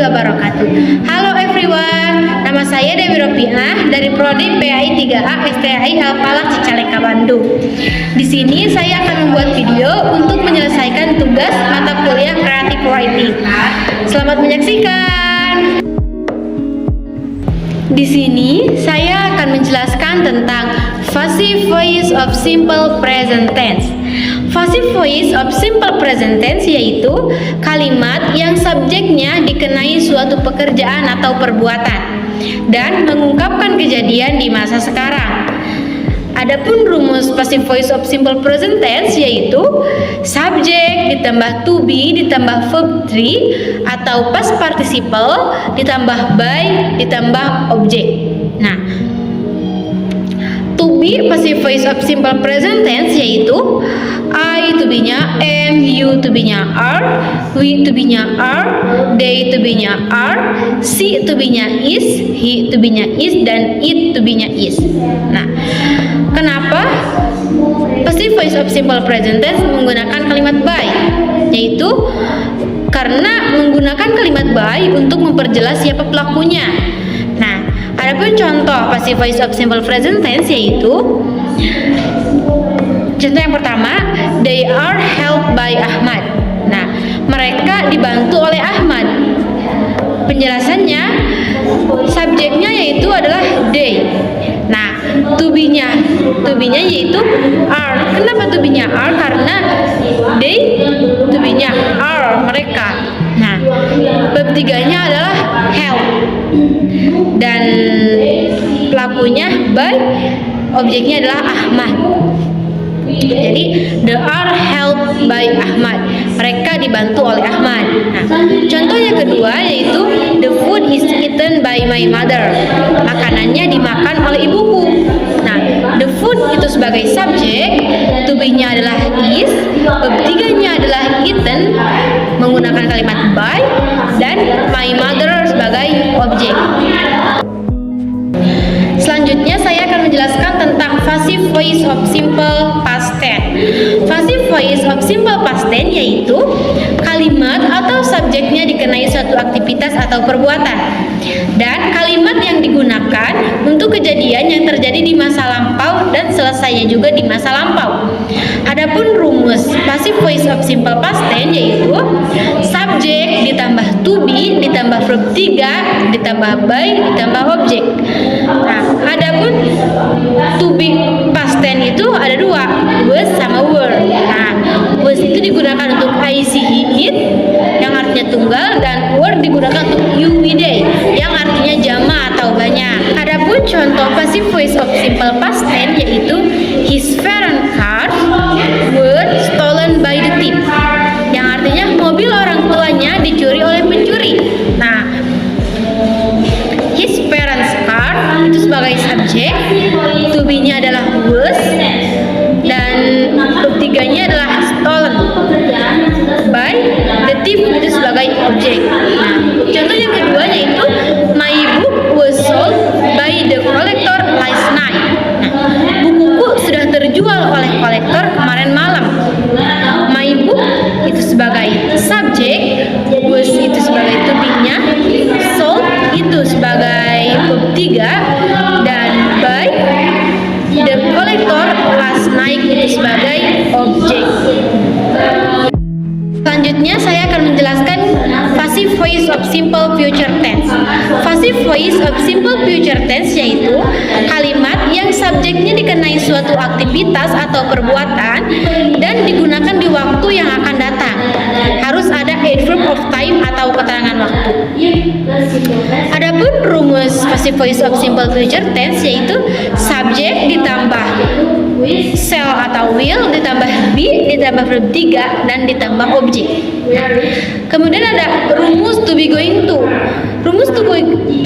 wabarakatuh. Halo everyone, nama saya Dewi Ropiah dari Prodi PAI 3A STAI Al-Falah Cicalengka Bandung. Di sini saya akan membuat video untuk menyelesaikan tugas mata kuliah Creative Writing. Selamat menyaksikan. Di sini saya akan menjelaskan tentang passive voice of simple present tense. Passive voice of simple present tense yaitu kalimat yang subjeknya dikenai suatu pekerjaan atau perbuatan dan mengungkapkan kejadian di masa sekarang. Adapun rumus passive voice of simple present tense yaitu subjek ditambah to be ditambah verb 3 atau past participle ditambah by ditambah objek. Nah, to be passive voice of simple present tense yaitu I to be-nya am, you to be-nya are, we to be-nya are, they to be-nya are, she to be-nya is, he to be-nya is, dan it to be-nya is. Nah, kenapa passive voice of simple present tense menggunakan kalimat by? Yaitu karena menggunakan kalimat by untuk memperjelas siapa pelakunya. Nah, adapun contoh passive voice of simple present tense yaitu contoh yang pertama, they are helped by Ahmad. Nah, mereka dibantu oleh Ahmad. Penjelasannya, subjeknya yaitu adalah they. Nah, to be-nya yaitu are. Kenapa to be-nya are? Karena they to be-nya are, mereka. Nah, bab 3-nya adalah help. Dan pelakunya by, objeknya adalah Ahmad. Jadi they are helped by Ahmad. Mereka dibantu oleh Ahmad. Nah, contoh yang kedua yaitu the food is eaten by my mother. Makanannya dimakan oleh ibuku. Nah, the food itu sebagai subjek, to be-nya adalah is, verb 3-nya adalah eaten menggunakan kalimat by, dan my mother sebagai objek. Selanjutnya saya akan menjelaskan tentang passive voice of simple past tense. Passive voice of simple past tense yaitu kalimat atau subjeknya dikenai suatu aktivitas atau perbuatan dan kalimat yang digunakan untuk kejadian yang terjadi di masa lampau dan selesainya juga di masa lampau. Adapun rumus passive voice of simple past tense yaitu subjek ditambah to be ditambah verb 3 ditambah by ditambah objek. Nah, adapun to be past tense itu ada dua, was sama were. Nah, was itu digunakan untuk I, see, he, it yang artinya tunggal, dan were digunakan untuk you, we, they yang artinya jama atau banyak. Adapun contoh passive voice of simple past tense yaitu his parent car were stolen by the thief yang artinya mobil orang tuanya dicuri oleh pencuri. Nah, his parents car itu sebagai subjek, to be-nya adalah was, dan verb 3-nya adalah stolen by the thief itu sebagai objek. Nah, contoh yang kedua yaitu my book was sold by the collector last night. Nah, bukuku sudah terjual oleh kolektor kemarin malam. My book itu sebagai subjek, was itu sebagai to be-nya, sold itu sebagai verb 3, dan by the collector last night itu sebagai objek. Selanjutnya saya akan menjelaskan passive voice of simple future tense. Passive voice of simple future tense yaitu kalimat yang subjeknya dikenai suatu aktivitas atau perbuatan dan digunakan di waktu yang akan datang. Harus ada adverb of time atau keterangan waktu. Adapun rumus passive voice of simple future tense yaitu subjek ditambah shall atau will ditambah be ditambah verb 3 dan ditambah objek. Kemudian ada rumus to be going to. Rumus to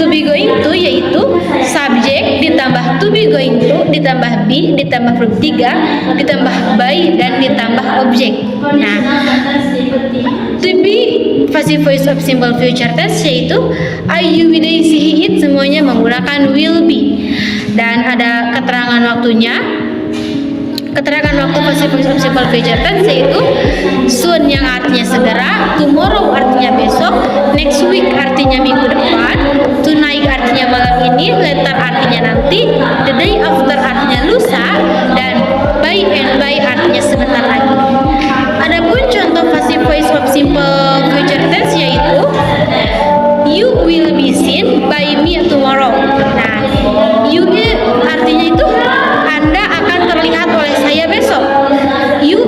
be going to yaitu subjek ditambah to be going to ditambah be ditambah verb 3 ditambah by dan ditambah objek. Nah, to be passive voice of simple future tense yaitu I, you, we, they, she, he, it semuanya menggunakan will be, dan ada keterangan waktunya. keterangan waktu passive voice of simple future tense yaitu soon yang artinya segera, tomorrow artinya besok, next week artinya minggu depan, tonight artinya malam ini, later artinya nanti, the day after artinya lusa, dan by and by artinya sebentar lagi. Adapun contoh passive voice of simple future tense yaitu you will be seen by me tomorrow. Nah, you artinya itu Anda akan terlihat oleh saya besok. You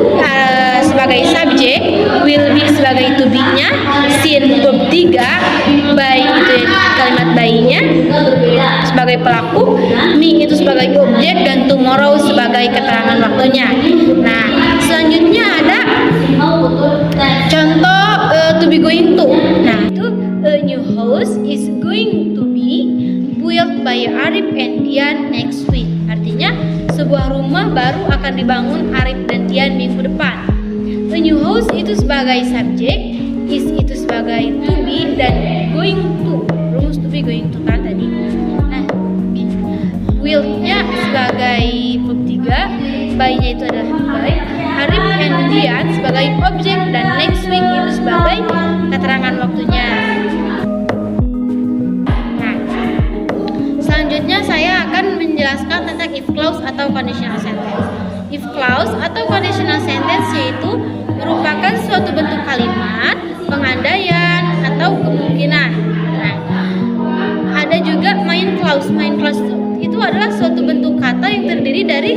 sebagai subjek, will be sebagai to be-nya, seen verb 3, by itu kalimat by-nya sebagai pelaku, me itu sebagai objek, dan tomorrow sebagai keterangan waktunya. Nah, selanjutnya ada contoh to be going to. Nah, itu a new house is going to be built by Arif and Dian next week. Artinya sebuah rumah baru akan dibangun Arif dan Dian minggu depan. A new house itu sebagai subjek, is itu sebagai to be, dan going to, rumus to be going to kan tadi. Nah, build-nya sebagai verb 3, by-nya itu adalah by, Arif and Dian sebagai objek, dan next week itu sebagai keterangan waktunya. Nah, selanjutnya saya akan menjelaskan tentang if clause atau conditional sentence. If clause atau conditional sentence yaitu merupakan suatu bentuk kalimat, pengandaian, atau kemungkinan. Nah, ada juga main clause. Main clause itu adalah suatu bentuk kata yang terdiri dari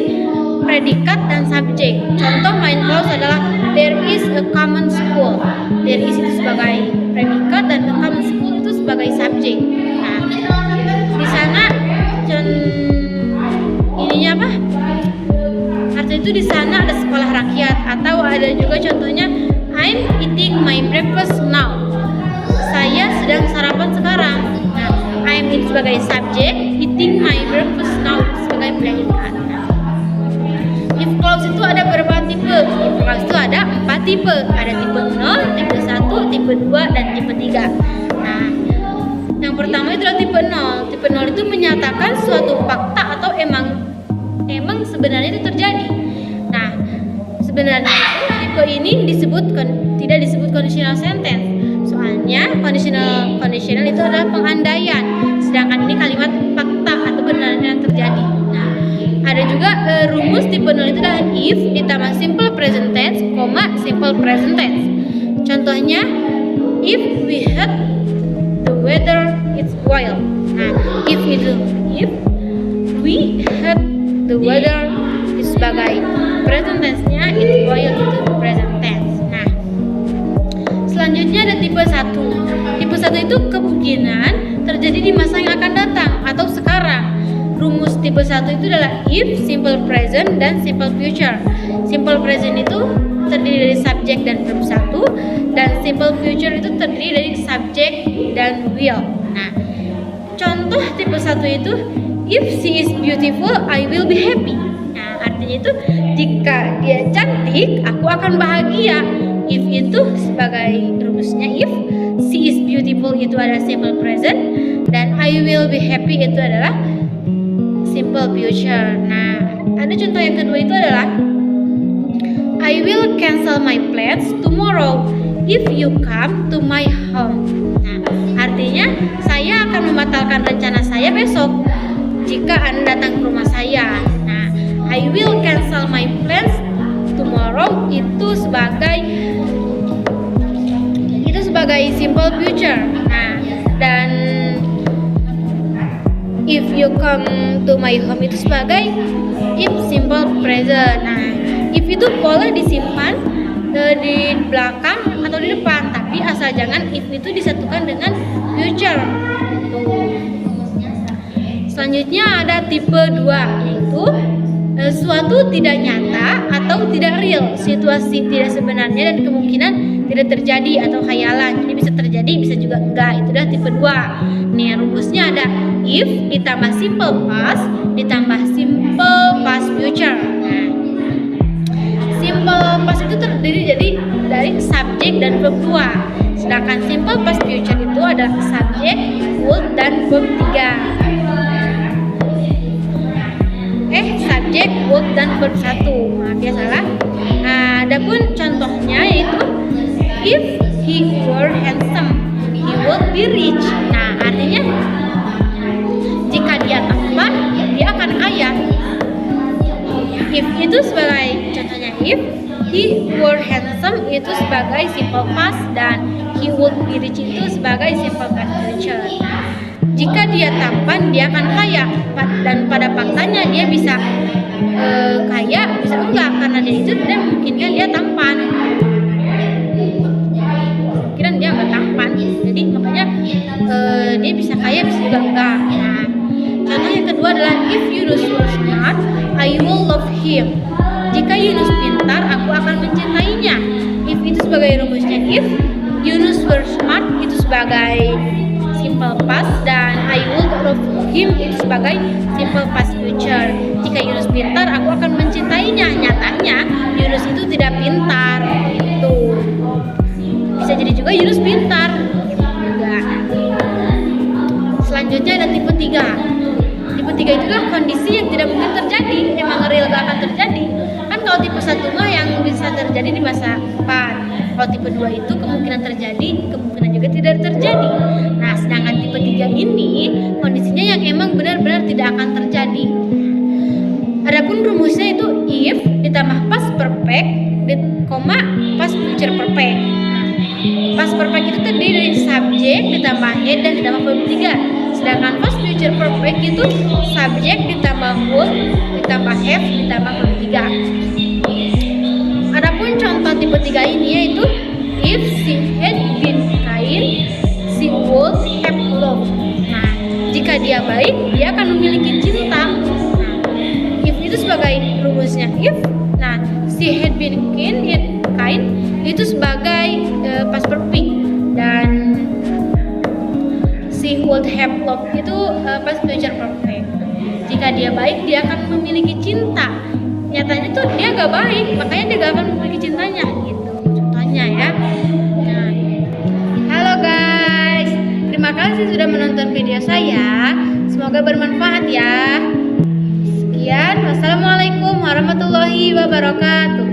predikat dan subjek. Contoh main clause adalah there is a common school. There is itu sebagai predikat dan a common school itu sebagai subjek. Nah, di sana ininya apa? Artinya itu di sana ada sekolah rakyat, atau ada juga contohnya I'm eating my breakfast now. Saya sedang sarapan sekarang. Nah, I'm itu sebagai subjek, eating my breakfast now sebagai predikat. If clause itu ada berapa tipe? If clause itu ada 4 tipe. Ada tipe 0, tipe 1, tipe 2, dan tipe 3. Nah, yang pertama itu adalah tipe 0. Tipe 0 itu menyatakan suatu fakta atau emang sebenarnya itu terjadi. Nah, sebenarnya tipe ini tidak disebut conditional sentence. Soalnya conditional itu adalah pengandaian. Sedangkan ini kalimat fakta atau benar-benar terjadi. Nah, ada juga rumus tipe 0 itu adalah if ditambah simple present tense, simple present tense. Contohnya, if we had the weather it's wild. Nah, if we had the weather itu sebagai present tense-nya, it's wild itu present tense. Nah, selanjutnya ada tipe 1. Tipe 1 itu kemungkinan terjadi di masa yang akan datang atau sekarang. Rumus tipe 1 itu adalah if, simple present, dan simple future. Simple present itu terdiri dari subjek dan verb 1, dan simple future itu terdiri dari subjek dan will. Nah, contoh tipe 1 itu if she is beautiful, I will be happy. Nah, artinya itu jika dia cantik, aku akan bahagia. If itu sebagai rumusnya if, she is beautiful itu adalah simple present, dan I will be happy itu adalah simple future. Nah, ada contoh yang kedua itu adalah I will cancel my plans tomorrow if you come to my home. Nah, artinya saya akan membatalkan rencana saya besok jika Anda datang ke rumah saya. Nah, I will cancel my plans tomorrow itu sebagai simple future. Nah, dan if you come to my home itu sebagai if simple present. Nah, if itu boleh disimpan di belakang atau di depan, tapi asal jangan if itu disatukan dengan future. Selanjutnya ada tipe 2, yaitu suatu tidak nyata atau tidak real, situasi tidak sebenarnya dan kemungkinan tidak terjadi atau khayalan. Jadi bisa terjadi, bisa juga enggak. Itu adalah tipe 2. Nih, rumusnya ada if ditambah simple past ditambah simple past future. Nah, simple past itu terdiri dari subjek dan verb 2. Sedangkan simple past future itu ada subjek, would, dan verb 3. Subjek subjek, would, dan verb 1. Maaf ya salah. Nah, adapun contohnya yaitu if he were handsome, he would be rich. Nah, artinya jika dia tampan, dia akan kaya. If itu sebagai contohnya if he were handsome itu sebagai simple past dan he would be rich itu sebagai simple past future. Jika dia tampan, dia akan kaya, dan pada faktanya dia bisa kaya, bisa enggak, karena dia itu tidak memungkinkan dia tampan. Kira dia enggak tampan, jadi makanya dia bisa kaya, bisa juga enggak. Nah, contoh yang kedua adalah if Yunus were smart, I will love him. Jika Yunus pintar, aku akan mencintainya. If itu sebagai rumusnya if, Yunus were smart itu sebagai simple past, dan I will love him itu sebagai simple past future. Jika Yunus pintar, aku akan mencintainya. Nyatanya Yunus itu tidak pintar. Itu bisa jadi juga Yunus pintar. Juga. Selanjutnya ada tipe 3. Tipe 3 itu adalah kondisi yang tidak mungkin terjadi, emang real gak akan terjadi. Kan kalau tipe 1 mah yang bisa terjadi di masa depan. Kalau tipe 2 itu kemungkinan terjadi, kemungkinan juga tidak terjadi. Nah, sedangkan tipe 3 ini kondisinya yang emang benar-benar tidak akan terjadi. Adapun rumusnya itu if ditambah past perfect, koma past future perfect. Past perfect itu terdiri dari subjek ditambah head dan ditambah verb 3. Sedangkan past future perfect itu subjek ditambah would ditambah have ditambah verb 3. Adapun contoh tipe 3 ini yaitu if she had been kind, she would have loved. Nah, jika dia baik, dia akan memiliki cinta. Nah, if itu sebagai rumusnya if. Nah, she had been kind itu sebagai past perfect, dan she would have loved itu past future perfect. Jika dia baik, dia akan memiliki cinta. Nyatanya tuh dia gak baik, makanya dia gak akan memiliki cintanya gitu. Contohnya ya. Nah, halo guys, terima kasih sudah menonton video saya. Semoga bermanfaat ya. Sekian, wassalamualaikum warahmatullahi wabarakatuh.